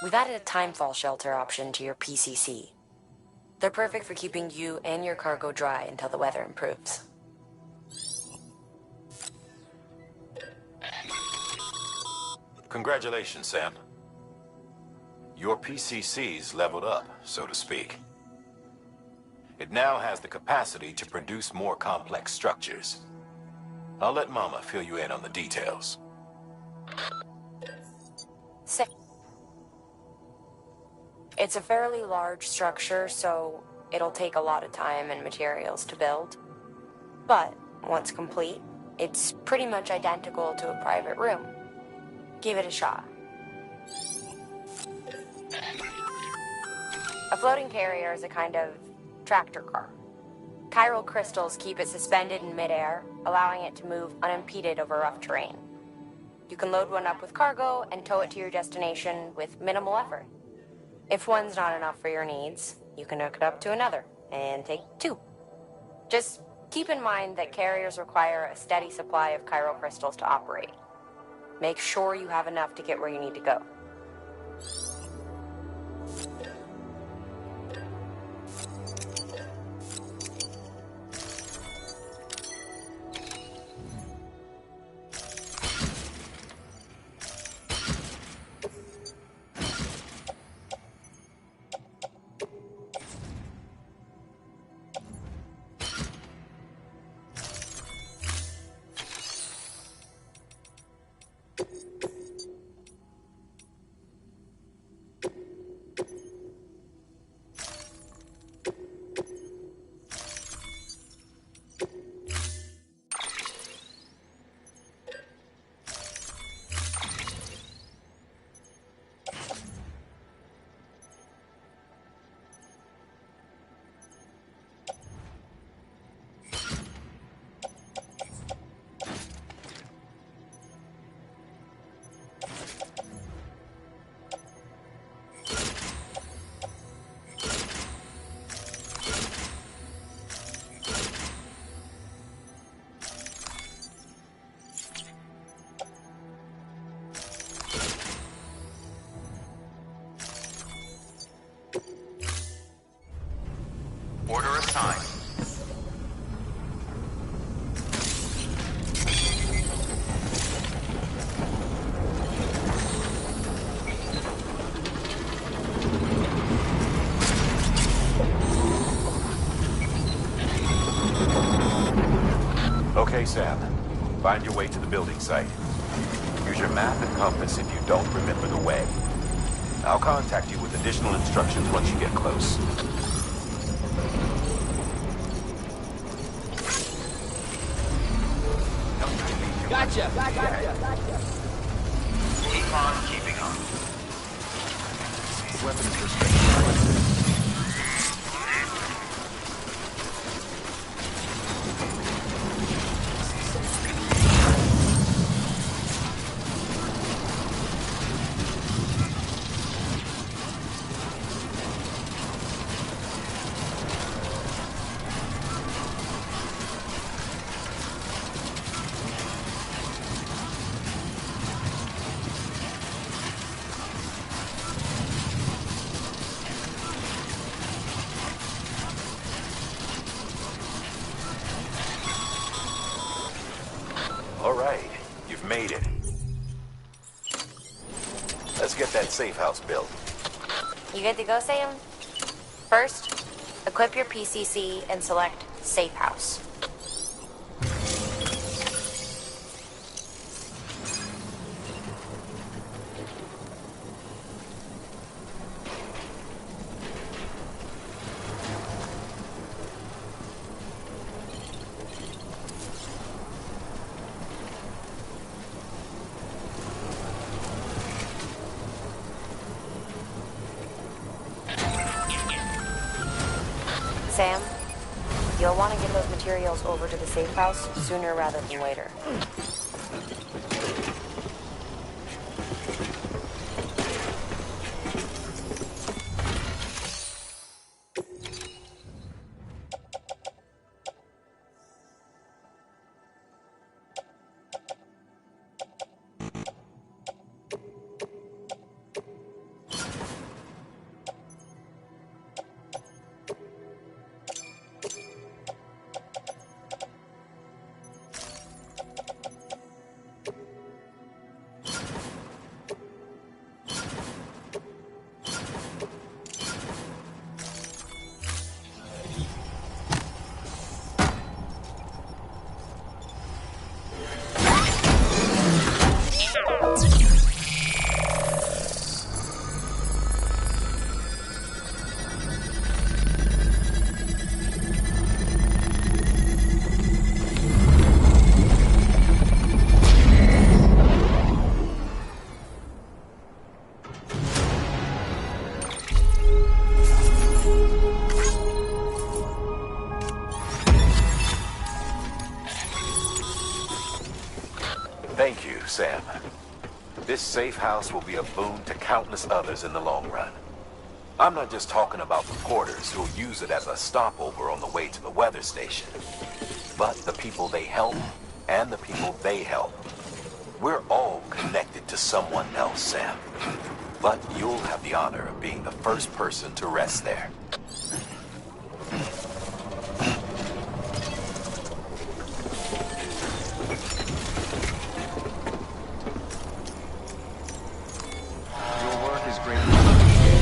We've added a timefall shelter option to your PCC. They're perfect for keeping you and your cargo dry until the weather improves. Congratulations, Sam. Your PCC's leveled up, so to speak. It now has the capacity to produce more complex structures. I'll let Mama fill you in on the details. It's a fairly large structure, so it'll take a lot of time and materials to build. But once complete, it's pretty much identical to a private room. Give it a shot. A floating carrier is a kind of tractor car. Chiral crystals keep it suspended in midair, allowing it to move unimpeded over rough terrain. You can load one up with cargo and tow it to your destination with minimal effort. If one's not enough for your needs, you can hook it up to another and take two. Just keep in mind that carriers require a steady supply of chiral crystals to operate. Make sure you have enough to get where you need to go. Order assigned. Okay, Sam. Find your way to the building site. Use your map and compass if you don't remember the way. I'll contact you with additional instructions once you get close. Gotcha! Keep on keeping on. Weapons restricted. All right, you've made it. Let's get that safe house built. You good to go, Sam? First, equip your PCC and select Safe House. Sam, you'll want to get those materials over to the safe house sooner rather than later. Thank you, Sam. This safe house will be a boon to countless others in the long run. I'm not just talking about the porters who'll use it as a stopover on the way to the weather station, but the people they help and the people they help. We're all connected to someone else, Sam. But you'll have the honor of being the first person to rest there. Your work is greatly appreciated.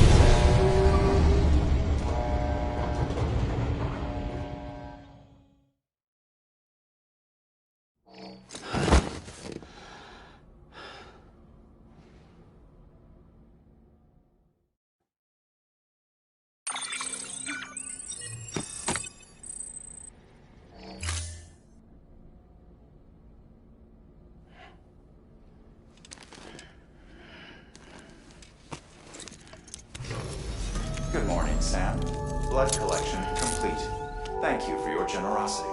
Good morning, Sam. Blood collection complete. Thank you for your generosity.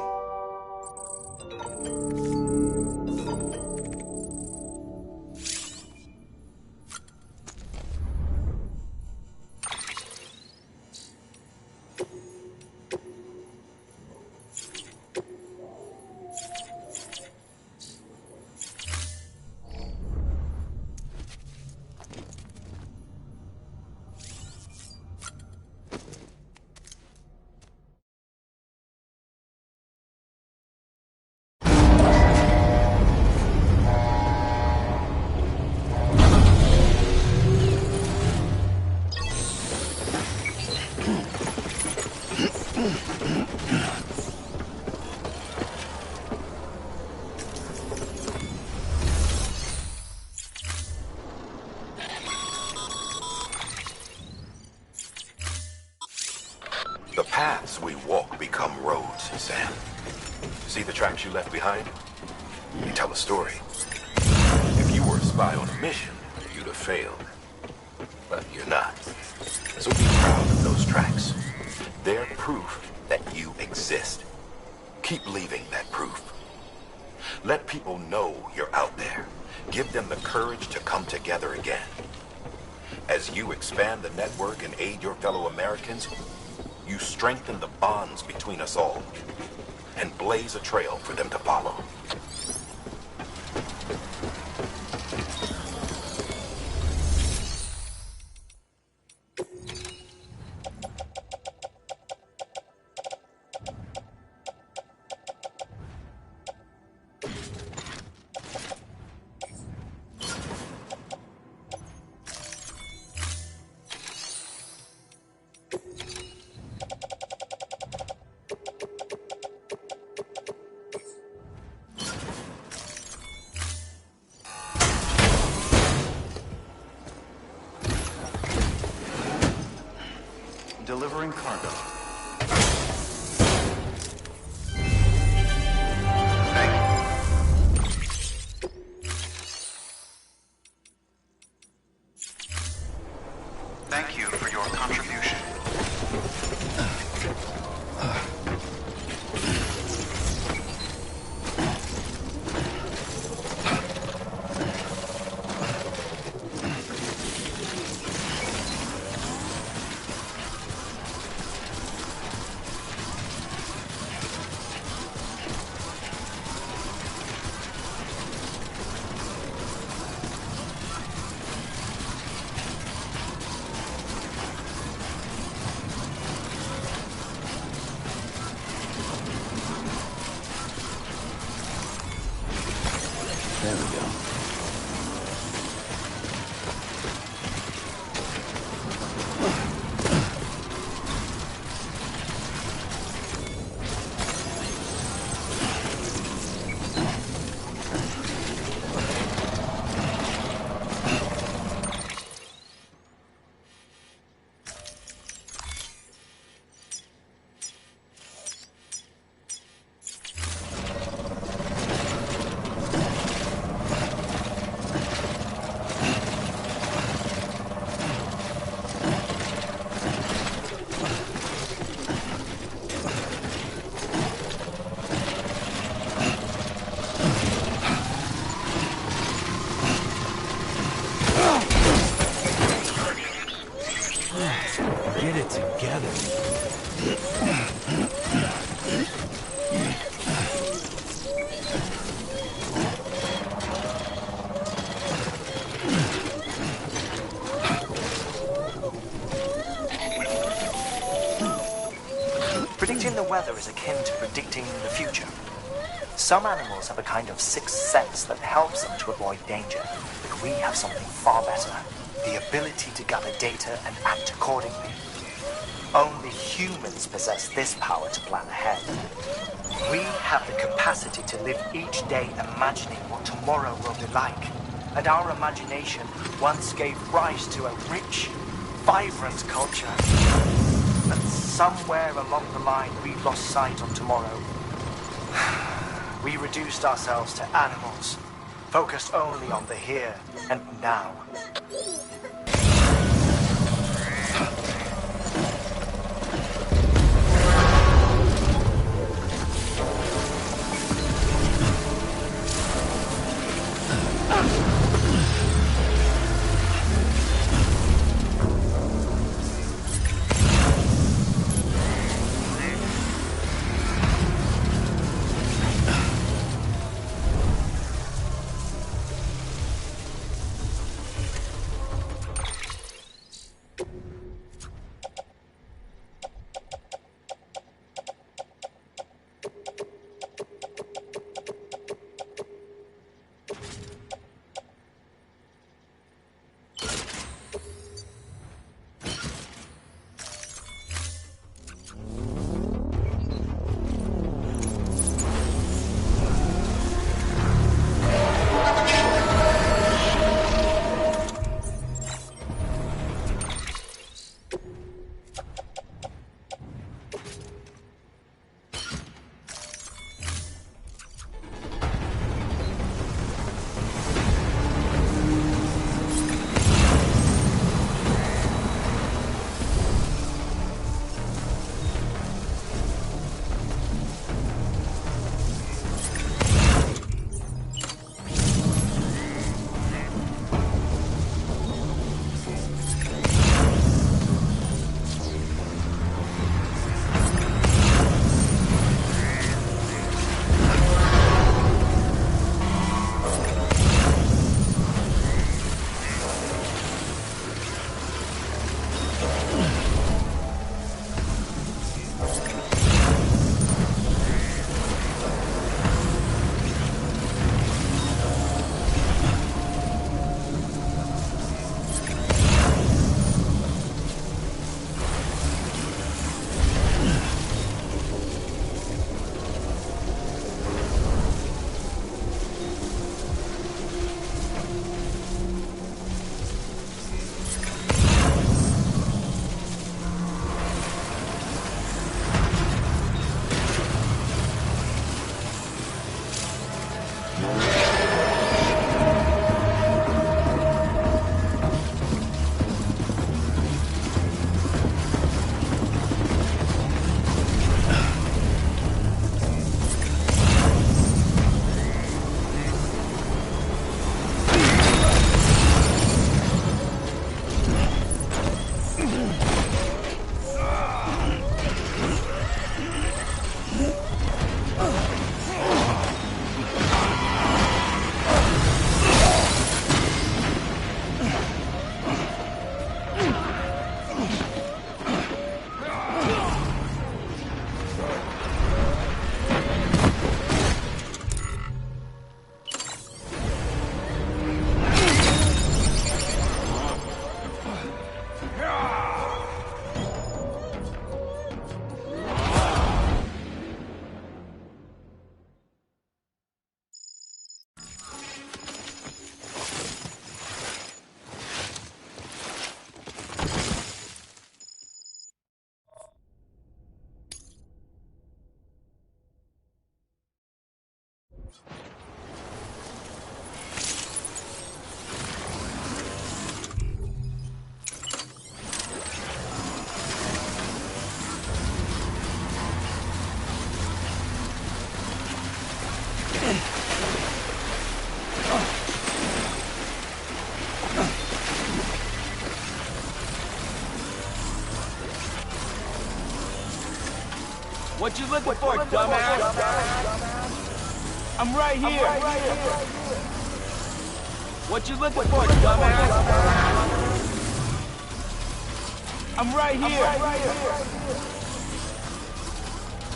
The paths we walk become roads, Sam. See the tracks you left behind? They tell a story. If you were a spy on a mission, you'd have failed. But you're not. So be proud of those tracks. They're proof that you exist. Keep leaving that proof. Let people know you're out there. Give them the courage to come together again. As you expand the network and aid your fellow Americans, you strengthen the bonds between us all and blaze a trail for them to follow. Delivering cargo. Thank you for your contribution. There we go. weather is akin to predicting the future. Some animals have a kind of sixth sense that helps them to avoid danger, but we have something far better. The ability to gather data and act accordingly. Only humans possess this power to plan ahead. We have the capacity to live each day imagining what tomorrow will be like. And our imagination once gave rise to a rich, vibrant culture. But somewhere along the line, we lost sight of tomorrow. We reduced ourselves to animals, focused only on the here and now. What you looking for, dumbass? I'm right here. What you looking for, dumbass? I'm right here.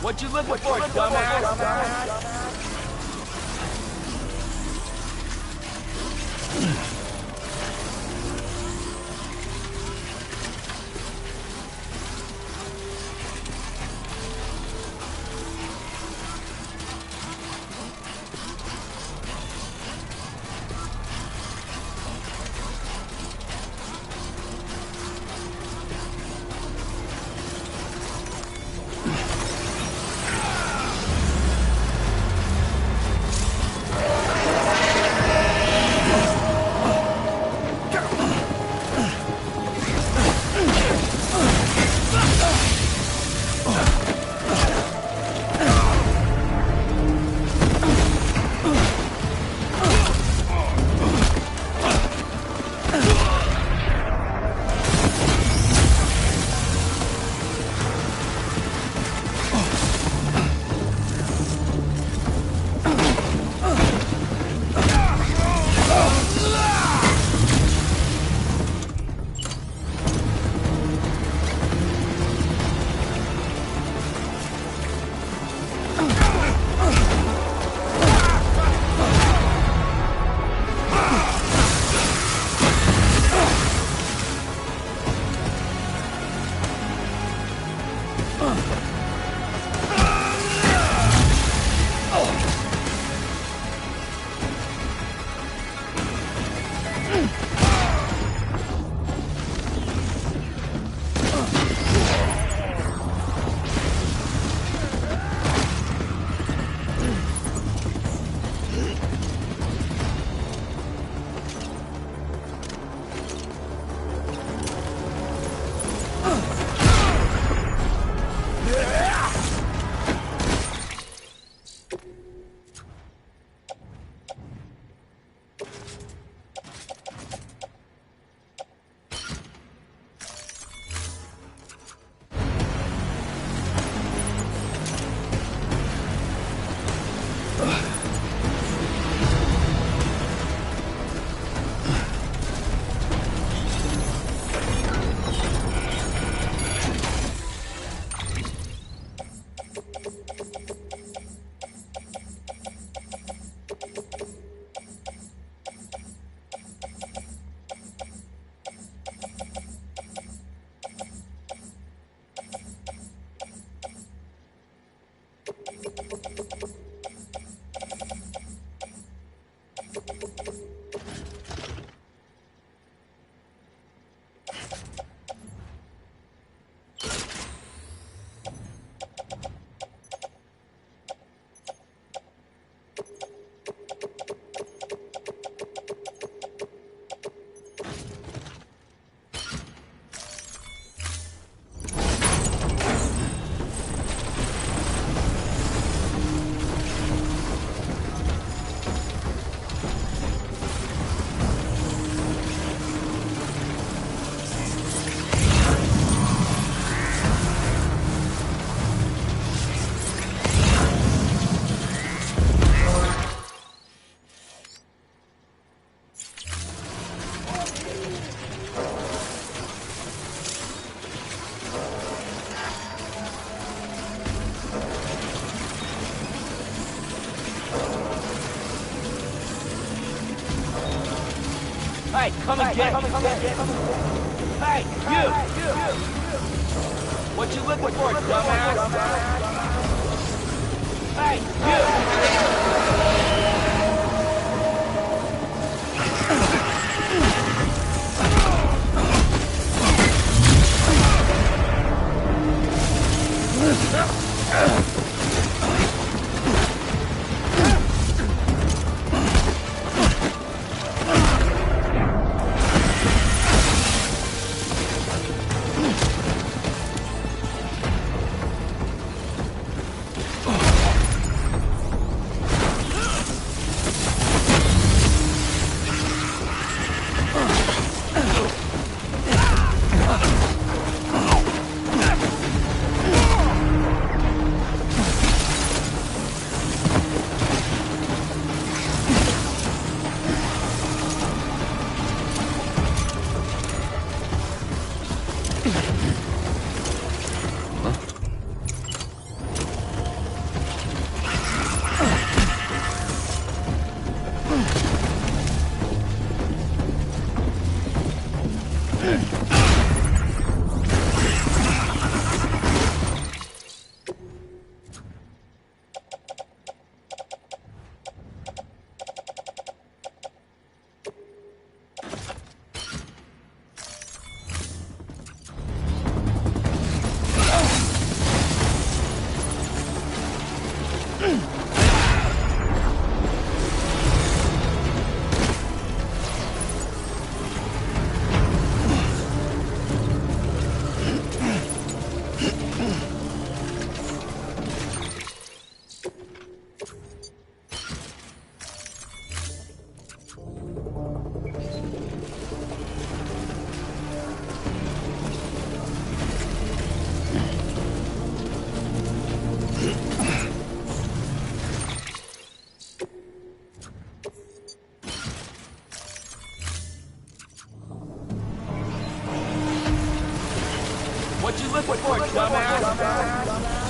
What you looking for, dumbass? Hey, come and get me. Hey, you! What you looking for, dumbass? Hey, you! for it, dumbass.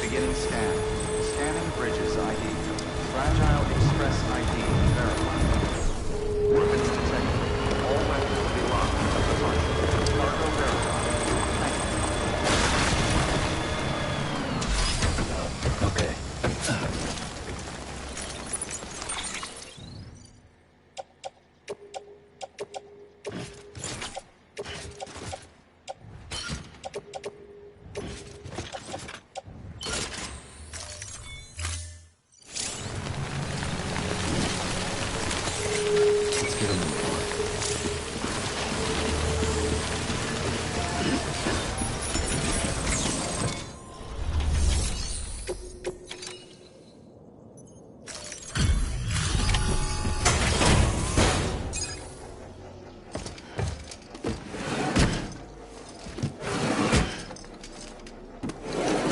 Beginning scan. Scanning bridges ID. Fragile Express ID verified. Weapons detected. All weapons will be locked at departure. Cargo verified. Thank you. Okay.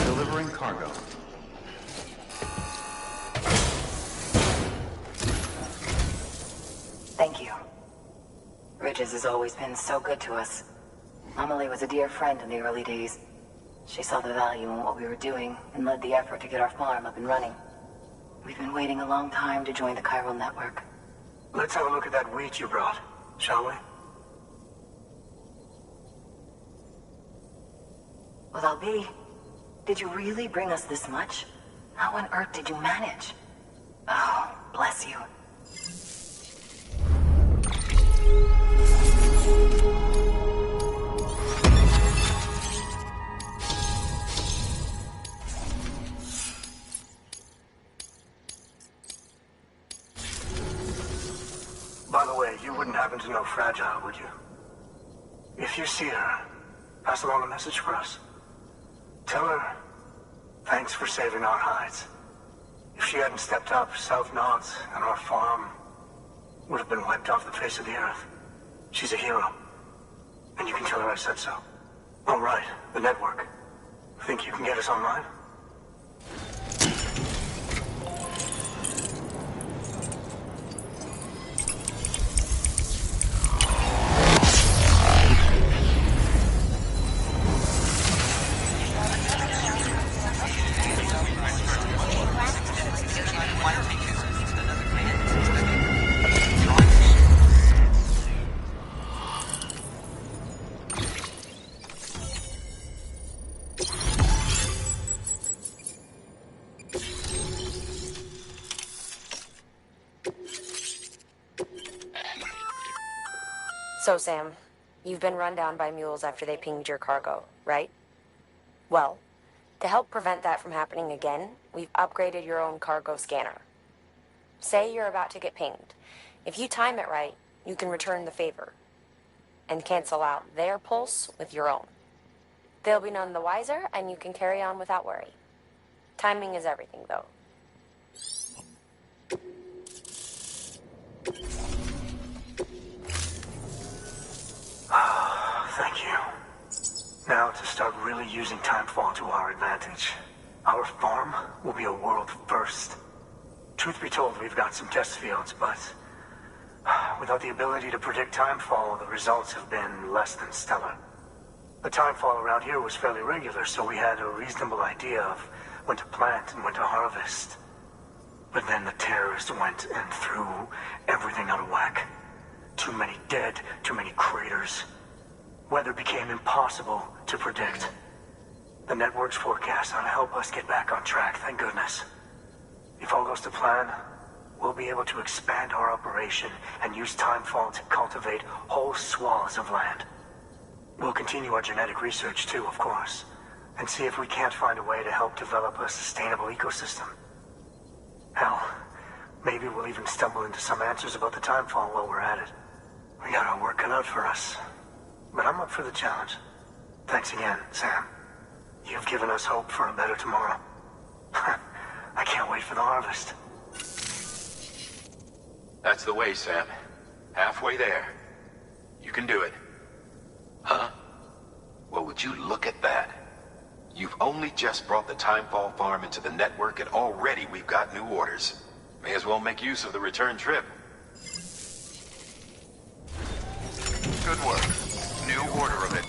Delivering cargo. Thank you. Ridges has always been so good to us. Amelie was a dear friend in the early days. She saw the value in what we were doing and led the effort to get our farm up and running. We've been waiting a long time to join the chiral network. Let's have a look at that wheat you brought, shall we? Well, I'll be. Did you really bring us this much? How on earth did you manage? Oh, bless you. By the way, you wouldn't happen to know Fragile, would you? If you see her, pass along a message for us. Tell her, thanks for saving our hides. If she hadn't stepped up, South Knots and our farm would have been wiped off the face of the earth. She's a hero. And you can tell her I said so. All right, the network. Think you can get us online? So, Sam, you've been run down by mules after they pinged your cargo, right? Well, to help prevent that from happening again, we've upgraded your own cargo scanner. Say you're about to get pinged. If you time it right, you can return the favor and cancel out their pulse with your own. They'll be none the wiser, and you can carry on without worry. Timing is everything, though. Thank you. Now to start really using timefall to our advantage. Our farm will be a world first. Truth be told, we've got some test fields, but without the ability to predict timefall, the results have been less than stellar. The timefall around here was fairly regular, so we had a reasonable idea of when to plant and when to harvest. But then the terrorists went and threw everything out of whack. Too many dead, too many craters. Weather became impossible to predict. The network's forecast ought to help us get back on track, thank goodness. If all goes to plan, we'll be able to expand our operation and use timefall to cultivate whole swaths of land. We'll continue our genetic research too, of course, and see if we can't find a way to help develop a sustainable ecosystem. Hell, maybe we'll even stumble into some answers about the timefall while we're at it. We got our work cut out for us, but I'm up for the challenge. Thanks again, Sam. You've given us hope for a better tomorrow. I can't wait for the harvest. That's the way, Sam. Halfway there. You can do it. Huh? Well, would you look at that? You've only just brought the Timefall farm into the network, and already we've got new orders. May as well make use of the return trip. Good work. New order of it.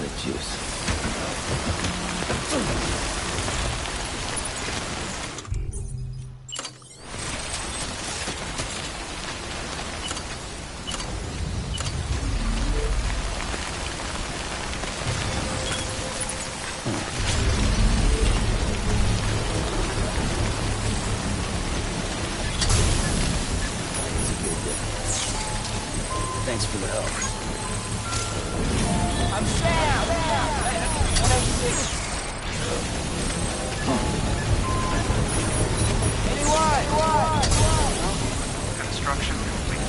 of juice. Thanks for the help. I'm Sam! Anyone? Construction complete.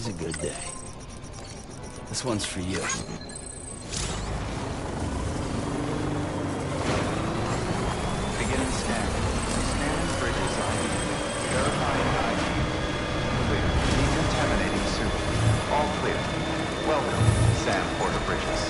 Today's a good day. This one's for you. Beginning scan. Scanning bridges ID. Verifying ID. Clear. Decontaminating suit. All clear. Welcome, Sam Porter Bridges.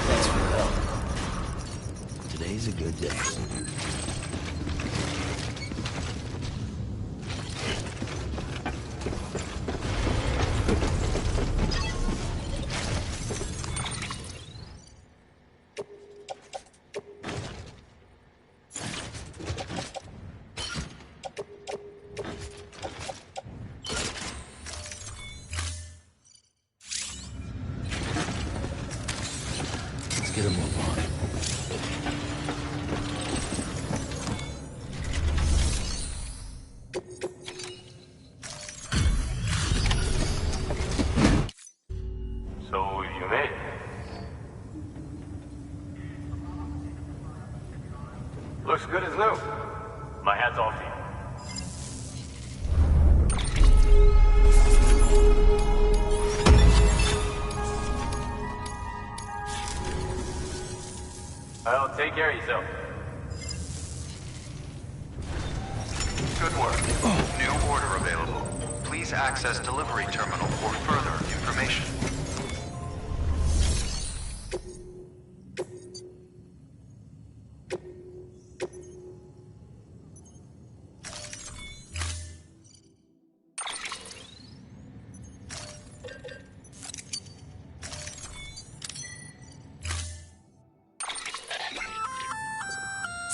Thanks for the help. Today's a good day. Let's get a move on. So you made it. Looks good as new. My hat's off to you. Well, take care of yourself. Good work. New order available. Please access delivery terminal for further information.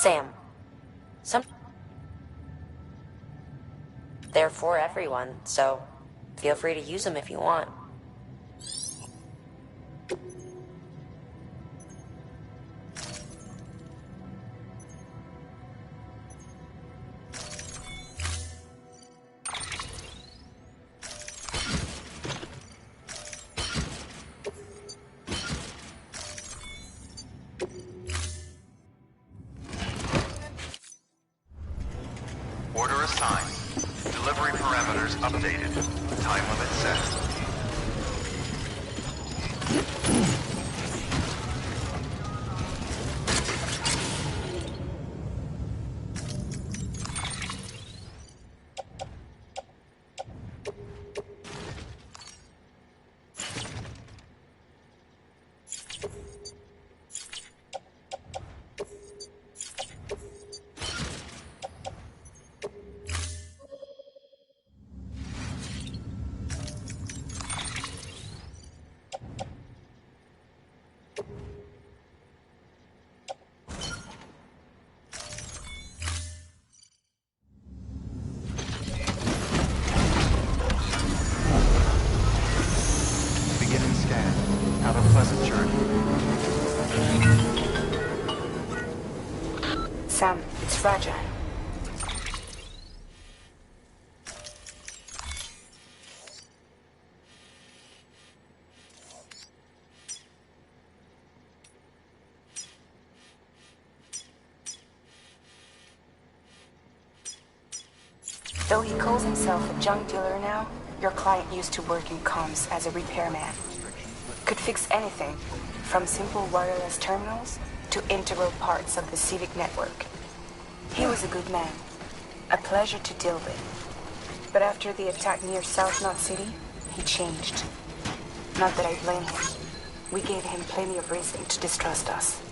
Sam. They're for everyone, so feel free to use them if you want. Order assigned. Delivery parameters updated. Time limit set. Beginning scan. Have a pleasant journey. Sam, it's fragile. Though he calls himself a junk dealer now, your client used to work in comms as a repairman. Could fix anything, from simple wireless terminals to integral parts of the civic network. He was a good man, a pleasure to deal with. But after the attack near South Knot City, he changed. Not that I blame him. We gave him plenty of reason to distrust us.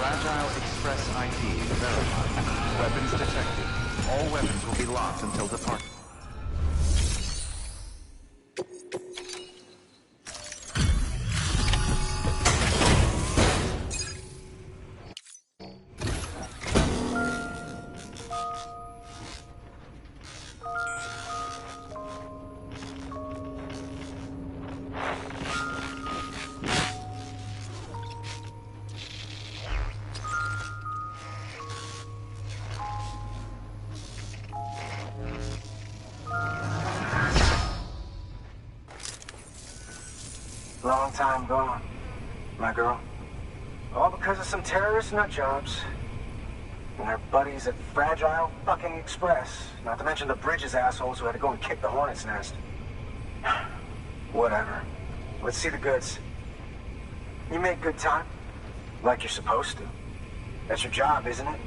Fragile Express ID verified. Weapons detected. All weapons will be locked until departure. Long time gone, my girl. All because of some terrorist nutjobs. And their buddies at Fragile fucking Express. Not to mention the Bridges assholes who had to go and kick the hornet's nest. Whatever. Let's see the goods. You make good time. Like you're supposed to. That's your job, isn't it?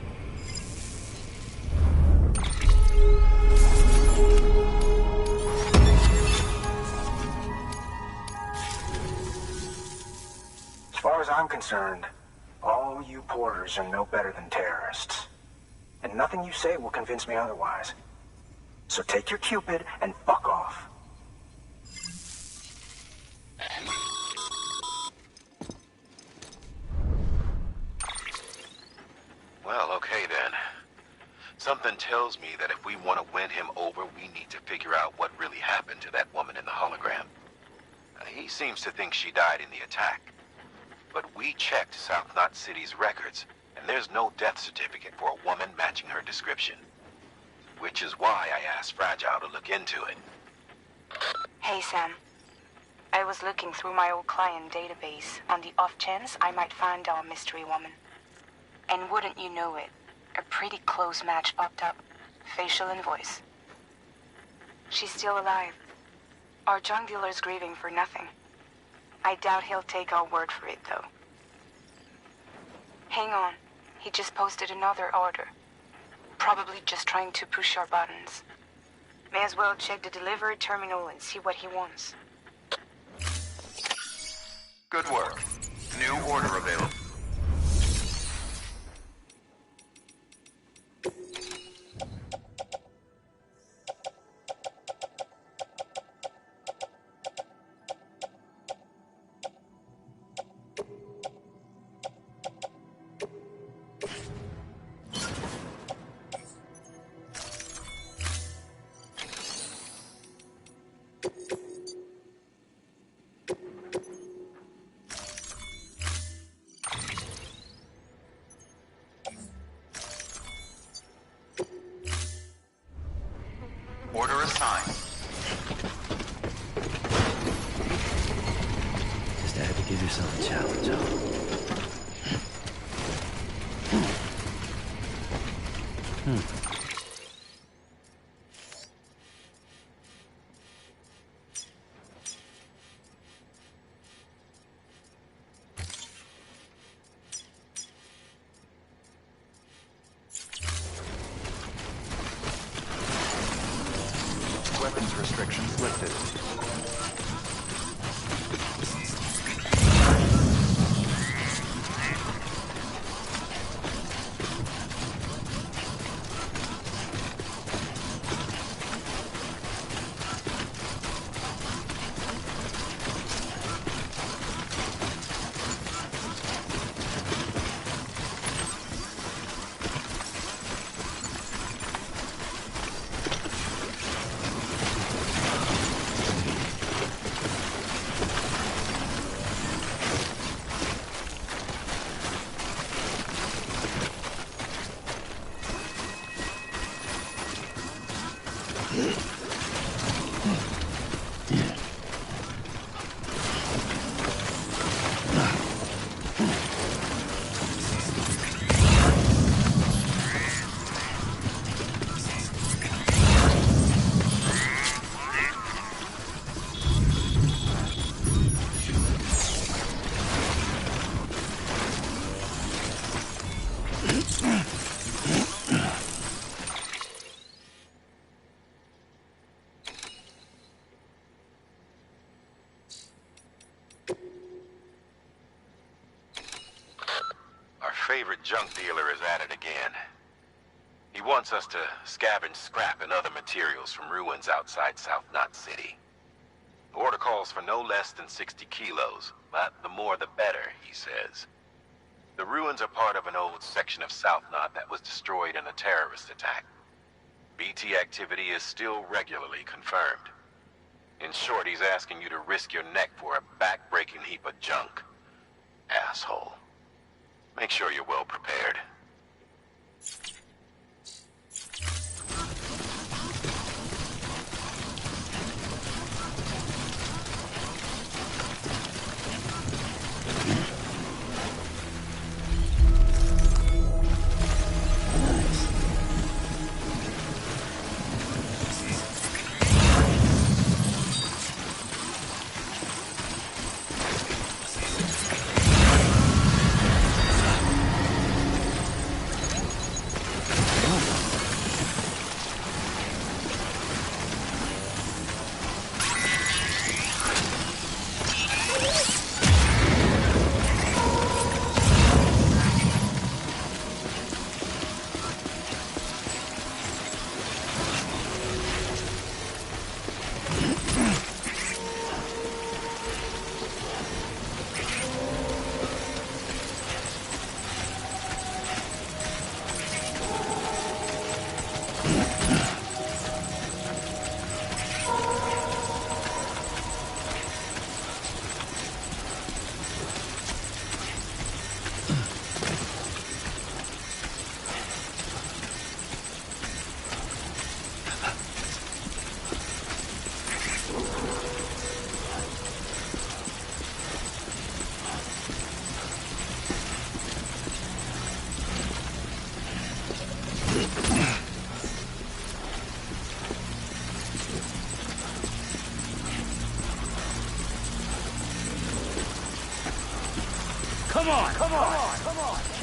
As far as I'm concerned, all you porters are no better than terrorists. And nothing you say will convince me otherwise. So take your Cupid and fuck off. Well, okay then. Something tells me that if we want to win him over, we need to figure out what really happened to that woman in the hologram. He seems to think she died in the attack. But we checked South Knot City's records, and there's no death certificate for a woman matching her description. Which is why I asked Fragile to look into it. Hey, Sam. I was looking through my old client database on the off chance I might find our mystery woman. And wouldn't you know it, a pretty close match popped up. Facial and voice. She's still alive. Our drug dealer's grieving for nothing. I doubt he'll take our word for it, though. Hang on. He just posted another order. Probably just trying to push our buttons. May as well check the delivery terminal and see what he wants. Good work. New order available. Order assigned. Just had to give yourself a challenge, Weapons restrictions lifted. junk dealer is at it again. He wants us to scavenge scrap and other materials from ruins outside South Knot City. The order calls for no less than 60 kilos, but the more the better, he says. The ruins are part of an old section of South Knot that was destroyed in a terrorist attack. BT activity is still regularly confirmed. In short, he's asking you to risk your neck for a back-breaking heap of junk. Asshole. Make sure you're well prepared. Come on, come on, come on.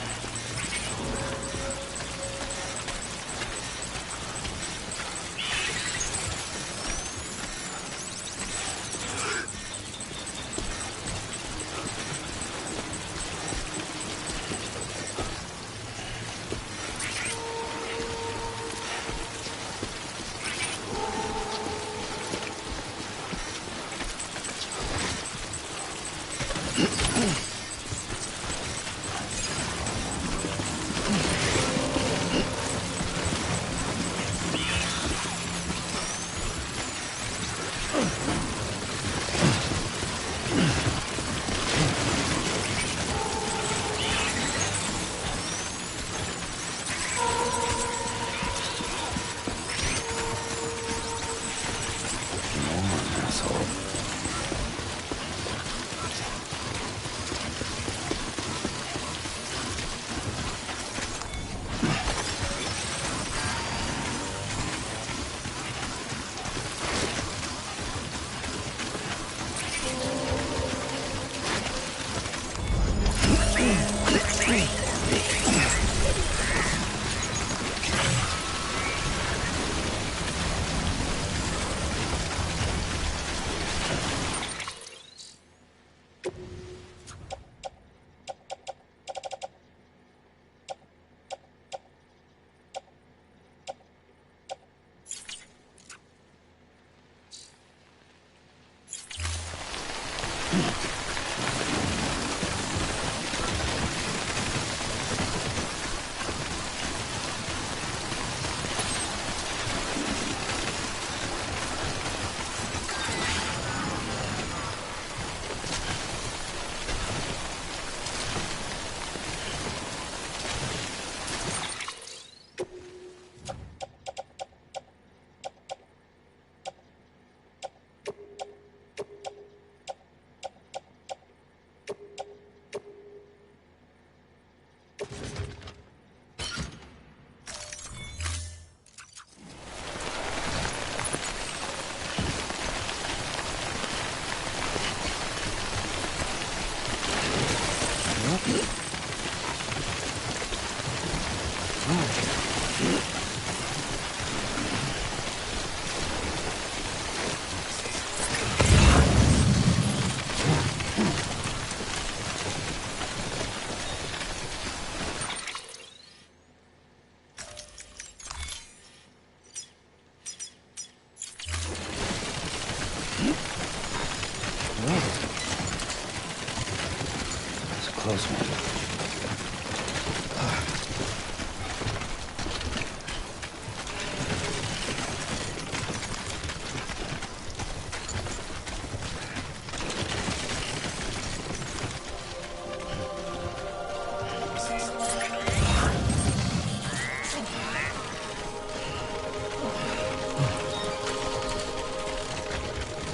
close, man.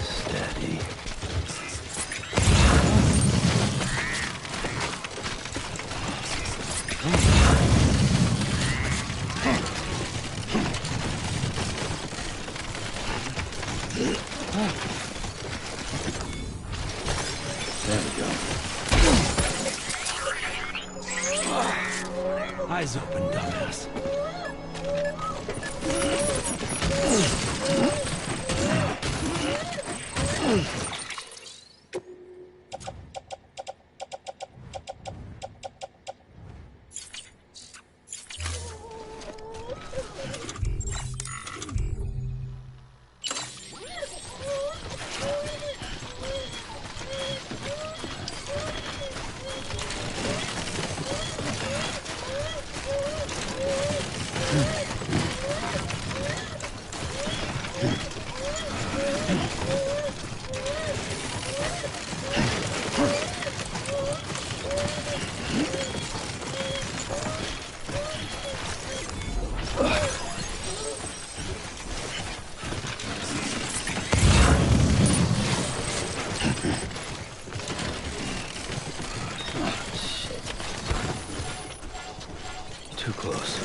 Steady. There we go. Eyes open, dumbass. Too close.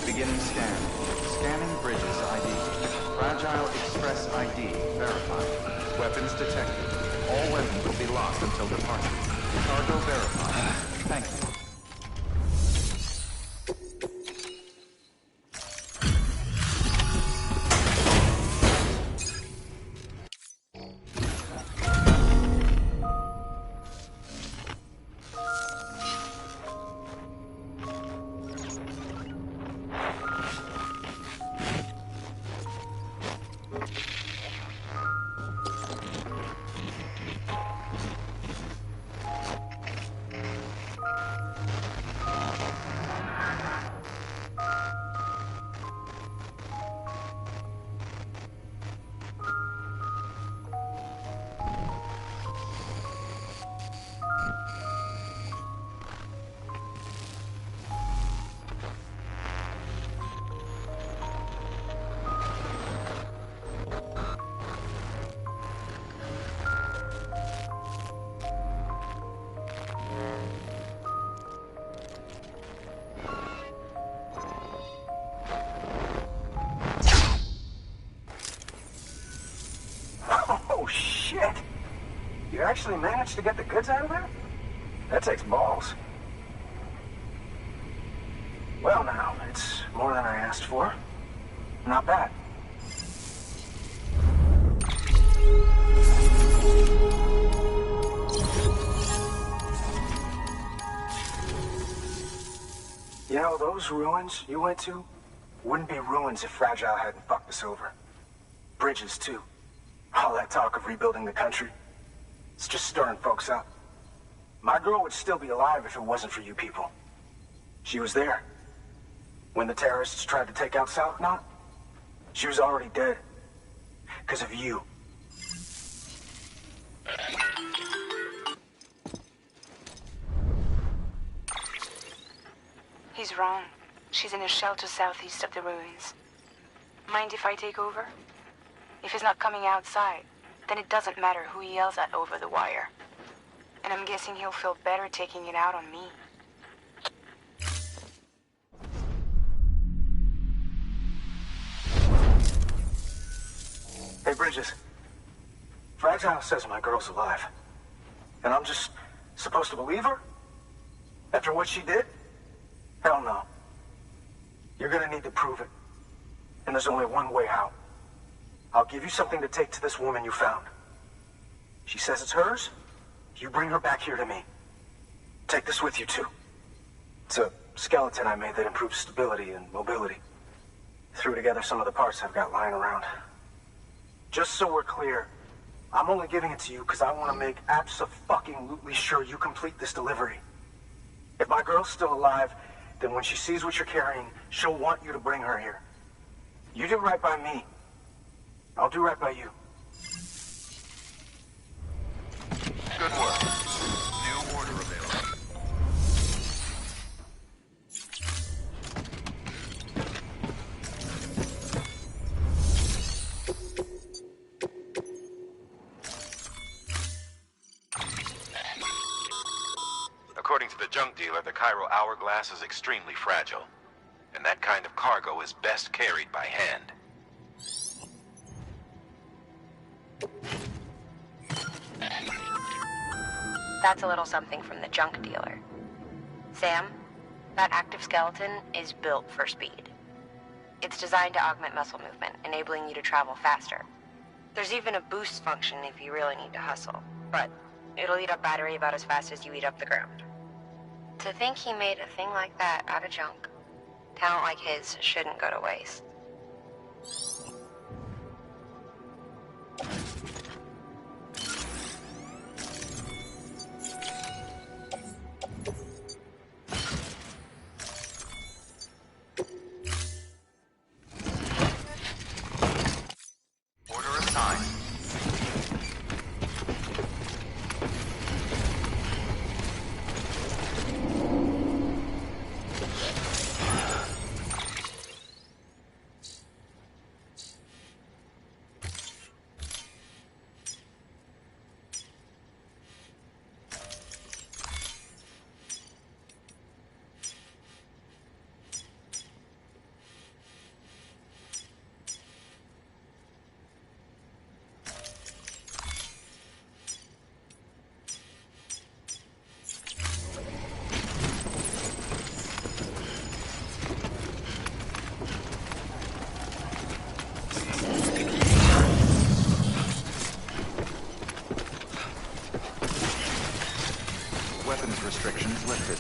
Beginning scan. Scanning bridges ID. Fragile Express ID verified. Weapons detected. All weapons will be lost until departure. Cargo verified. Thank you. Oh, shit! You actually managed to get the goods out of there? That takes balls. Well, now, it's more than I asked for. Not bad. You know, those ruins you went to wouldn't be ruins if Fragile hadn't fucked us over. Bridges, too. All that talk of rebuilding the country, it's just stirring folks up. My girl would still be alive if it wasn't for you people. She was there. When the terrorists tried to take out South Knot, she was already dead. Because of you. He's wrong. She's in a shelter southeast of the ruins. Mind if I take over? If he's not coming outside, then it doesn't matter who he yells at over the wire. And I'm guessing he'll feel better taking it out on me. Hey, Bridges. Fragile says my girl's alive. And I'm just supposed to believe her? After what she did? Hell no. You're gonna need to prove it. And there's only one way out. I'll give you something to take to this woman you found. She says it's hers. You bring her back here to me. Take this with you, too. It's a skeleton I made that improves stability and mobility. Threw together some of the parts I've got lying around. Just so we're clear, I'm only giving it to you because I want to make abso-fucking-lutely sure you complete this delivery. If my girl's still alive, then when she sees what you're carrying, she'll want you to bring her here. You do right by me. I'll do right by you. Good work. New order available. According to the junk dealer, the chiral hourglass is extremely fragile. And that kind of cargo is best carried by hand. That's a little something from the junk dealer. Sam, that active skeleton is built for speed. It's designed to augment muscle movement, enabling you to travel faster. There's even a boost function if you really need to hustle, but it'll eat up battery about as fast as you eat up the ground. To think he made a thing like that out of junk. Talent like his shouldn't go to waste. Order assigned. Weapons restrictions lifted.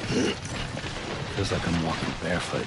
Feels like I'm walking barefoot.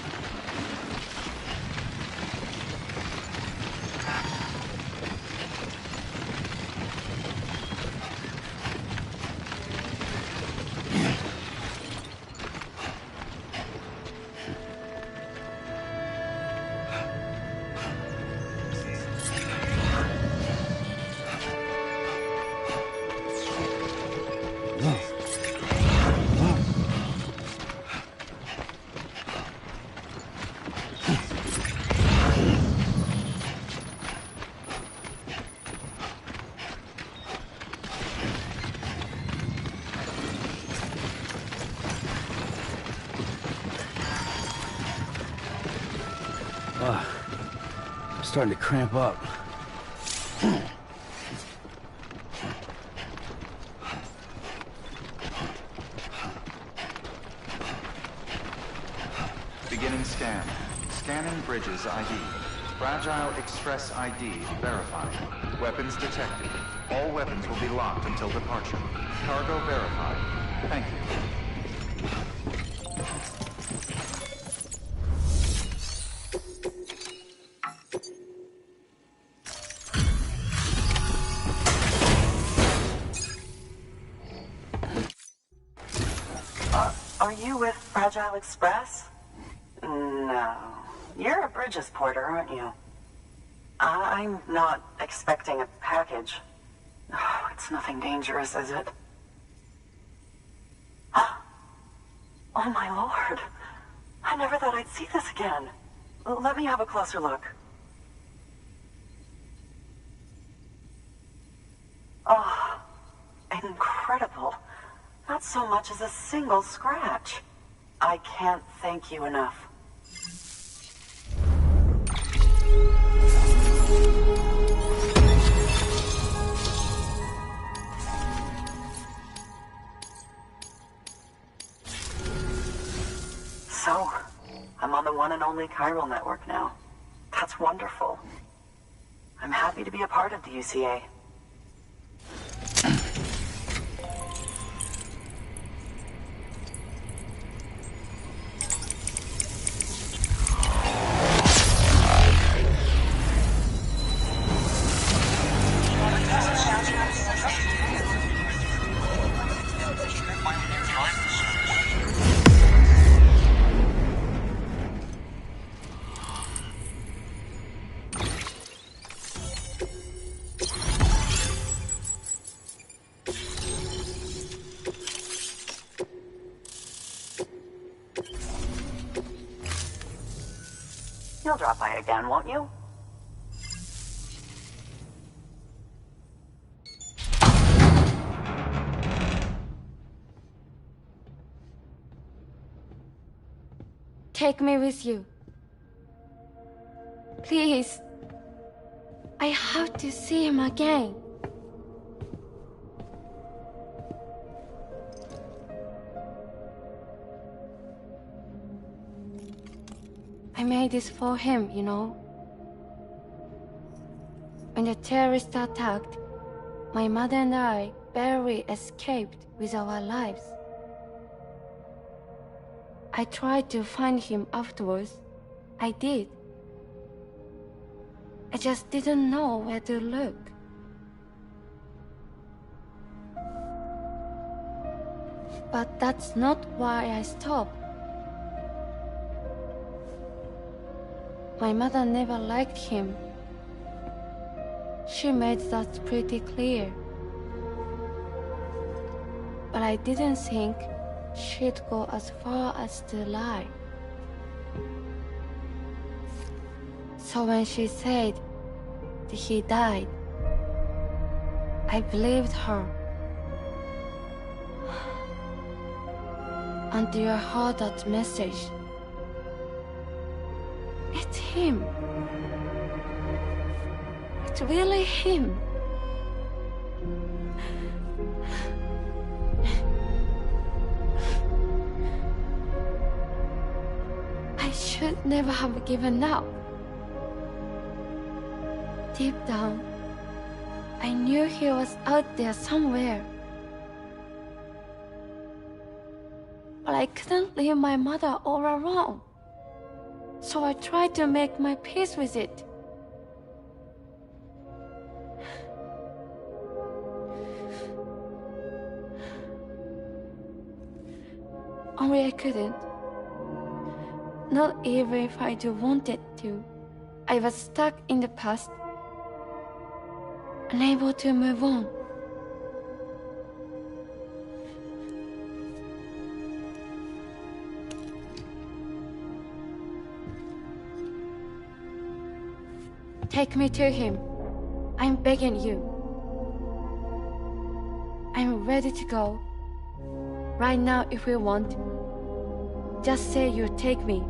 I'm starting to cramp up. Beginning scan. Scanning bridges ID. Fragile Express ID verified. Weapons detected. All weapons will be locked until departure. Cargo verified. Thank you. Are you with Fragile Express? No. You're a Bridges porter, aren't you? I'm not expecting a package. Oh, it's nothing dangerous, is it? Oh my lord. I never thought I'd see this again. Let me have a closer look. Oh, incredible. Not so much as a single scratch. I can't thank you enough. So, I'm on the one and only CHIRAL network now. That's wonderful. I'm happy to be a part of the UCA. You'll drop by again, won't you? Take me with you. Please. I have to see him again. I made this for him, you know. When the terrorists attacked, my mother and I barely escaped with our lives. I tried to find him afterwards. I did. I just didn't know where to look. But that's not why I stopped. My mother never liked him. She made that pretty clear. But I didn't think she'd go as far as to lie. So when she said that he died, I believed her. Until I heard that message. It's him. It's really him. I should never have given up. Deep down, I knew he was out there somewhere. but I couldn't leave my mother all alone. So I tried to make my peace with it. Only I couldn't. Not even if I do wanted to. I was stuck in the past, unable to move on. Take me to him. I'm begging you. I'm ready to go. Right now if you want. Just say you'll take me.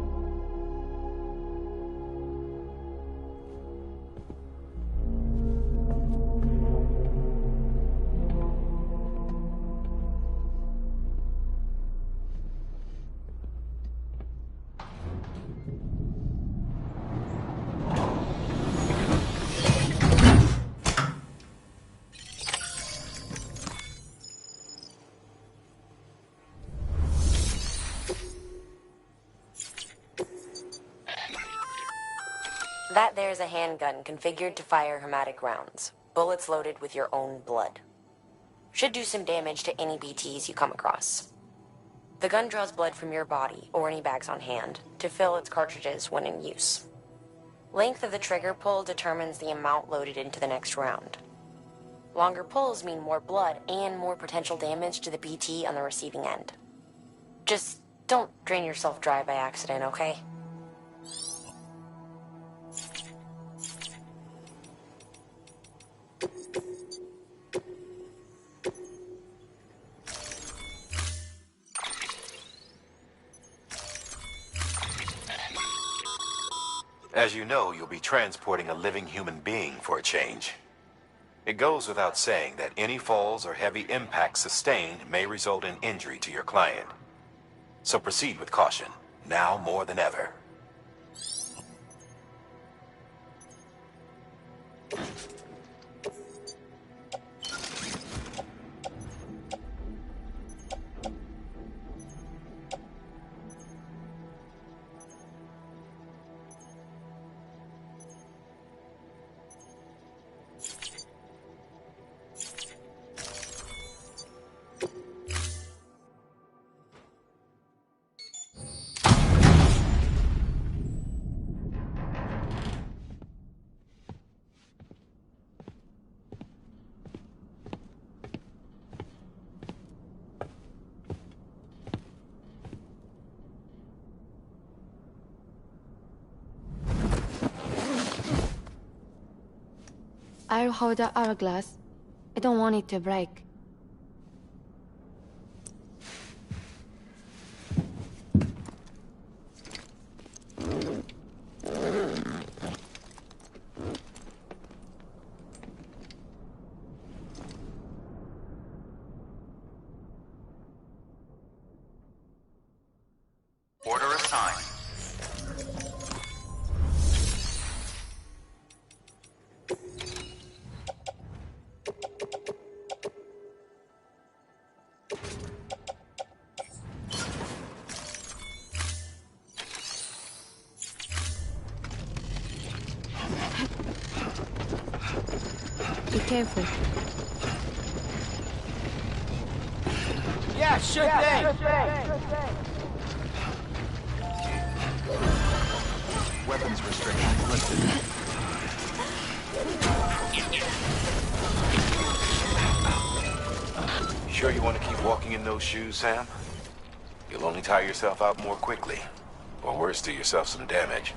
That there's a handgun configured to fire hematic rounds, bullets loaded with your own blood. Should do some damage to any BTs you come across. The gun draws blood from your body, or any bags on hand, to fill its cartridges when in use. Length of the trigger pull determines the amount loaded into the next round. Longer pulls mean more blood and more potential damage to the BT on the receiving end. Just don't drain yourself dry by accident, okay? As you know, you'll be transporting a living human being for a change. It goes without saying that any falls or heavy impacts sustained may result in injury to your client. So proceed with caution, now more than ever. I'll hold the hourglass. I don't want it to break. Order assigned. Be careful. Yeah, sure thing. Weapons restrictions lifted. Sure you want to keep walking in those shoes, Sam? You'll only tire yourself out more quickly. Or worse, do yourself some damage.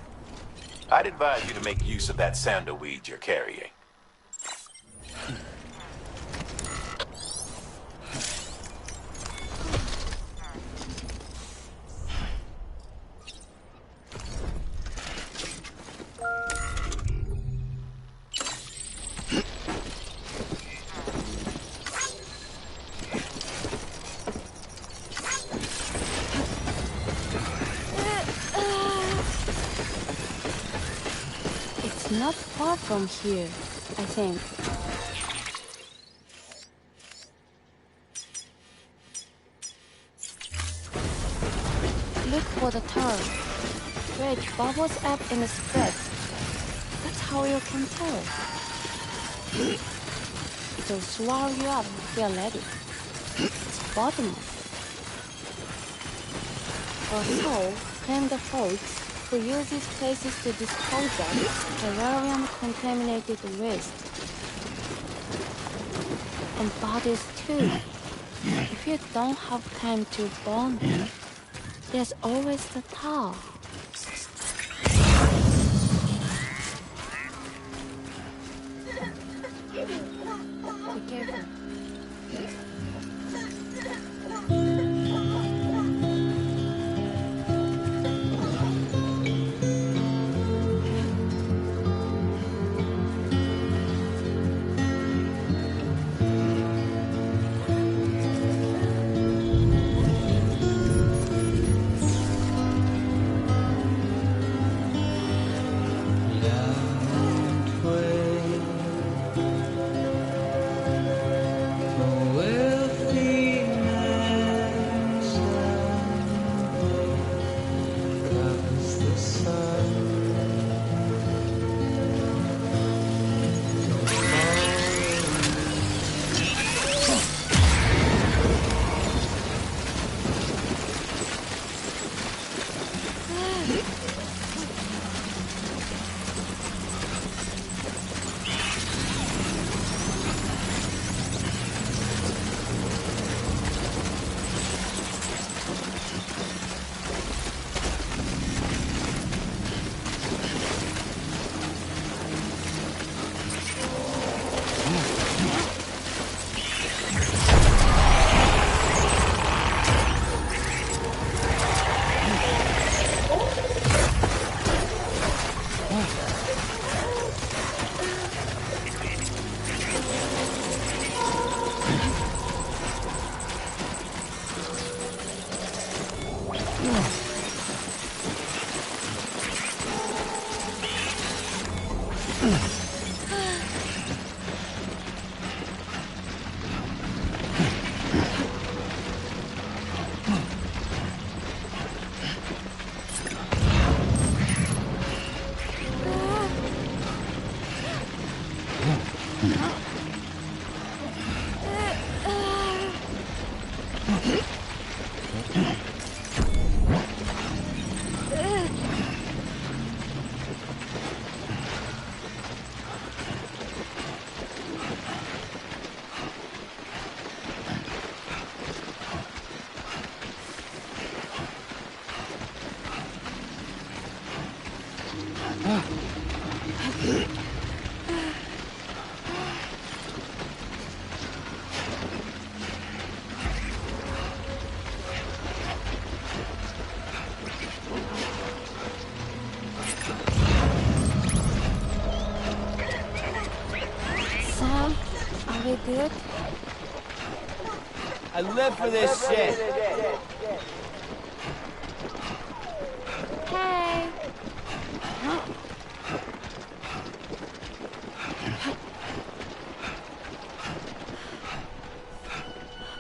I'd advise you to make use of that sandalweed you're carrying. Not far from here, I think. look for the tar. Where it bubbles up and spreads. That's how you can tell. It'll swallow you up if you're ready. It's bottomless. Also, claim the folks who use these places to dispose of terrarium-contaminated waste. And bodies too. If you don't have time to burn them, there's always the tar. Be careful. Good? I live for this shit. Hey.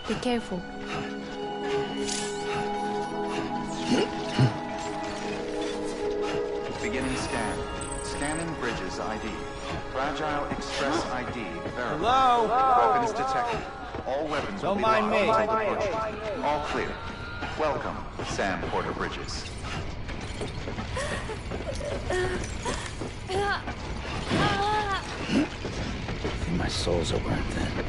Be careful. Beginning scan. Scanning bridges ID. Fragile Express ID verified. Hello? Weapons detected. All weapons will Don't be mind me. locked until deployment. All clear. Welcome, Sam Porter Bridges. I think my soles are burnt then.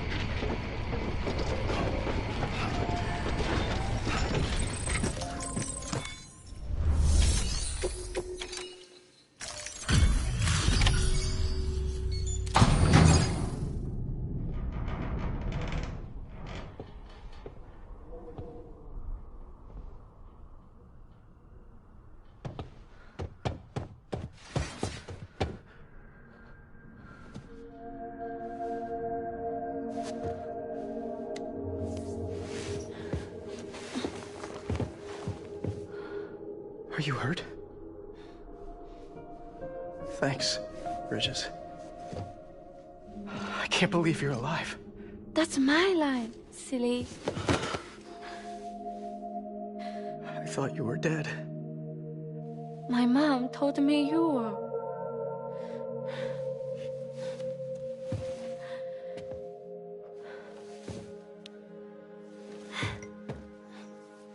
Are you hurt? Thanks, Bridges. I can't believe you're alive. That's my line, silly. I thought you were dead. My mom told me you were.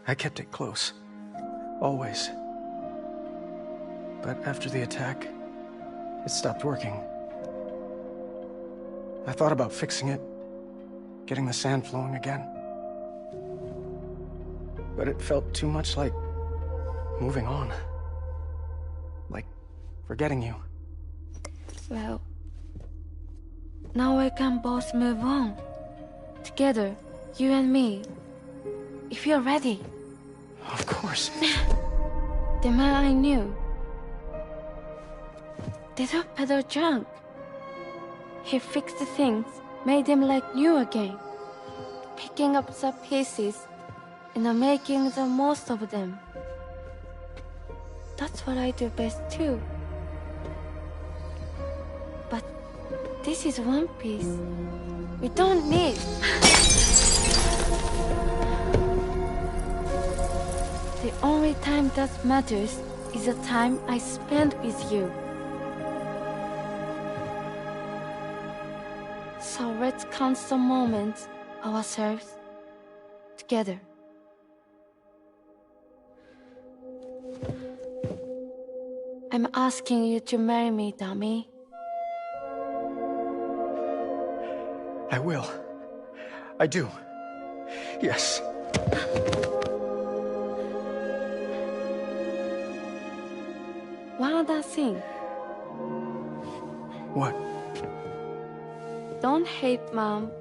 I kept it close. Always. But after the attack, it stopped working. I thought about fixing it, getting the sand flowing again. But it felt too much like moving on. Like forgetting you. Well, now we can both move on. Together, you and me. If you're ready. Of course. The man I knew. Little Peter Junk. He fixed things, made them like new again. Picking up the pieces and making the most of them. That's what I do best too. But this is one piece. We don't need. The only time that matters is the time I spend with you. So let's count some moments ourselves together. I'm asking you to marry me, dummy. I will. I do. Yes. One other thing. What? Don't hate Mom,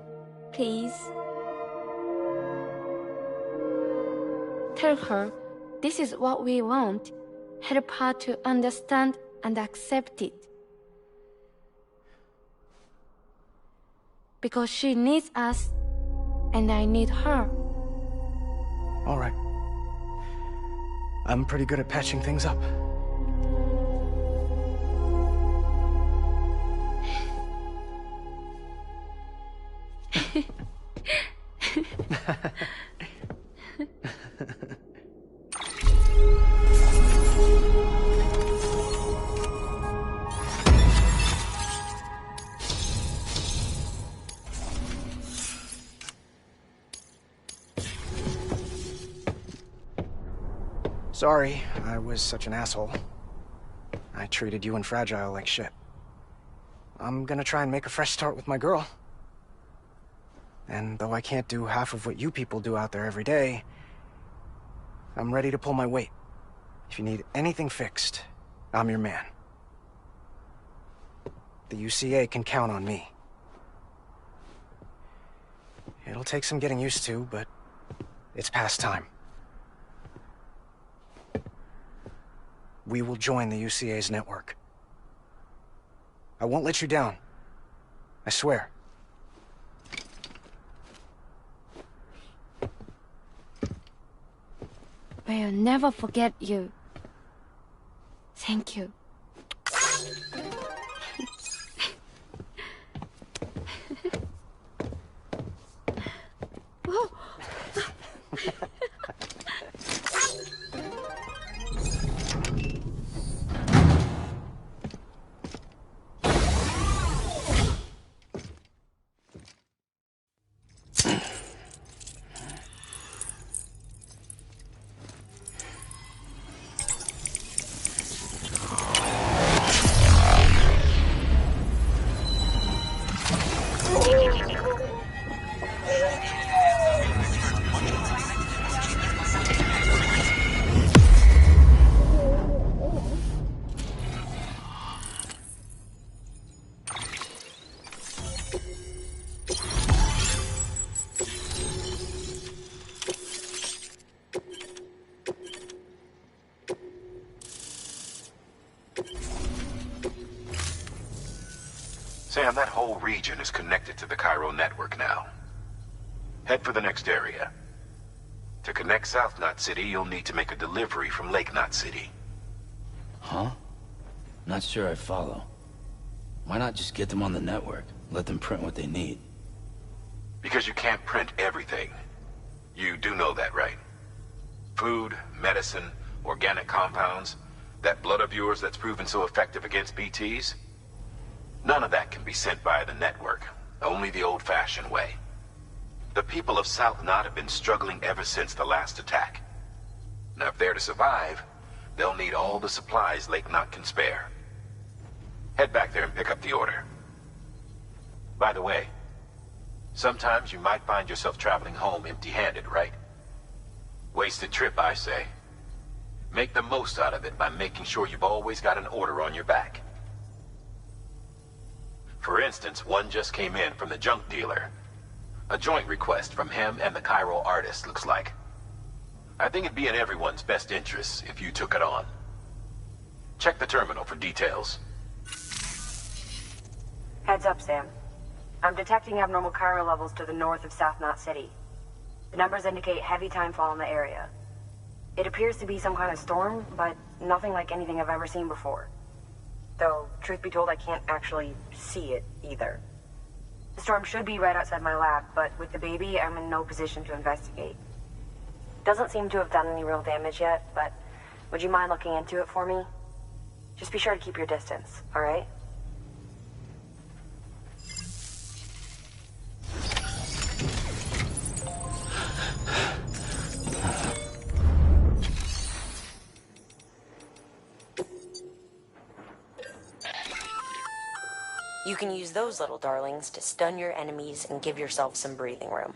please. Tell her this is what we want. Help her to understand and accept it. Because she needs us, and I need her. All right. I'm pretty good at patching things up. Sorry, I was such an asshole. I treated you and Fragile like shit. I'm gonna try and make a fresh start with my girl. And though I can't do half of what you people do out there every day, I'm ready to pull my weight. If you need anything fixed, I'm your man. The UCA can count on me. It'll take some getting used to, but it's past time. We will join the UCA's network. I won't let you down. I swear. We'll never forget you. Thank you. Whoa. Sam, that whole region is connected to the Chiral network now. Head for the next area. To connect South Knot City, you'll need to make a delivery from Lake Knot City. Huh? Not sure I follow. Why not just get them on the network? Let them print what they need. Because you can't print everything. You do know that, right? Food, medicine, organic compounds, that blood of yours that's proven so effective against BTs? None of that can be sent via the network, only the old-fashioned way. The people of South Knot have been struggling ever since the last attack. Now, if they're to survive, they'll need all the supplies Lake Knot can spare. Head back there and pick up the order. By the way, sometimes you might find yourself traveling home empty-handed, right? Wasted trip, I say. Make the most out of it by making sure you've always got an order on your back. For instance, one just came in from the junk dealer. A joint request from him and the Chiral artist, looks like. I think it'd be in everyone's best interest if you took it on. Check the terminal for details. Heads up, Sam. I'm detecting abnormal chiral levels to the north of South Knot City. The numbers indicate heavy timefall in the area. It appears to be some kind of storm, but nothing like anything I've ever seen before. Though, truth be told, I can't actually see it either. The storm should be right outside my lab, but with the baby, I'm in no position to investigate. Doesn't seem to have done any real damage yet, but would you mind looking into it for me? Just be sure to keep your distance, alright? You can use those little darlings to stun your enemies and give yourself some breathing room.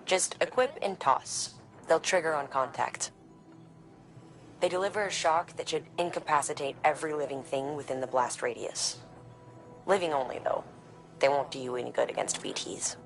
Just equip and toss. They'll trigger on contact. They deliver a shock that should incapacitate every living thing within the blast radius. Living only, though. They won't do you any good against BTs.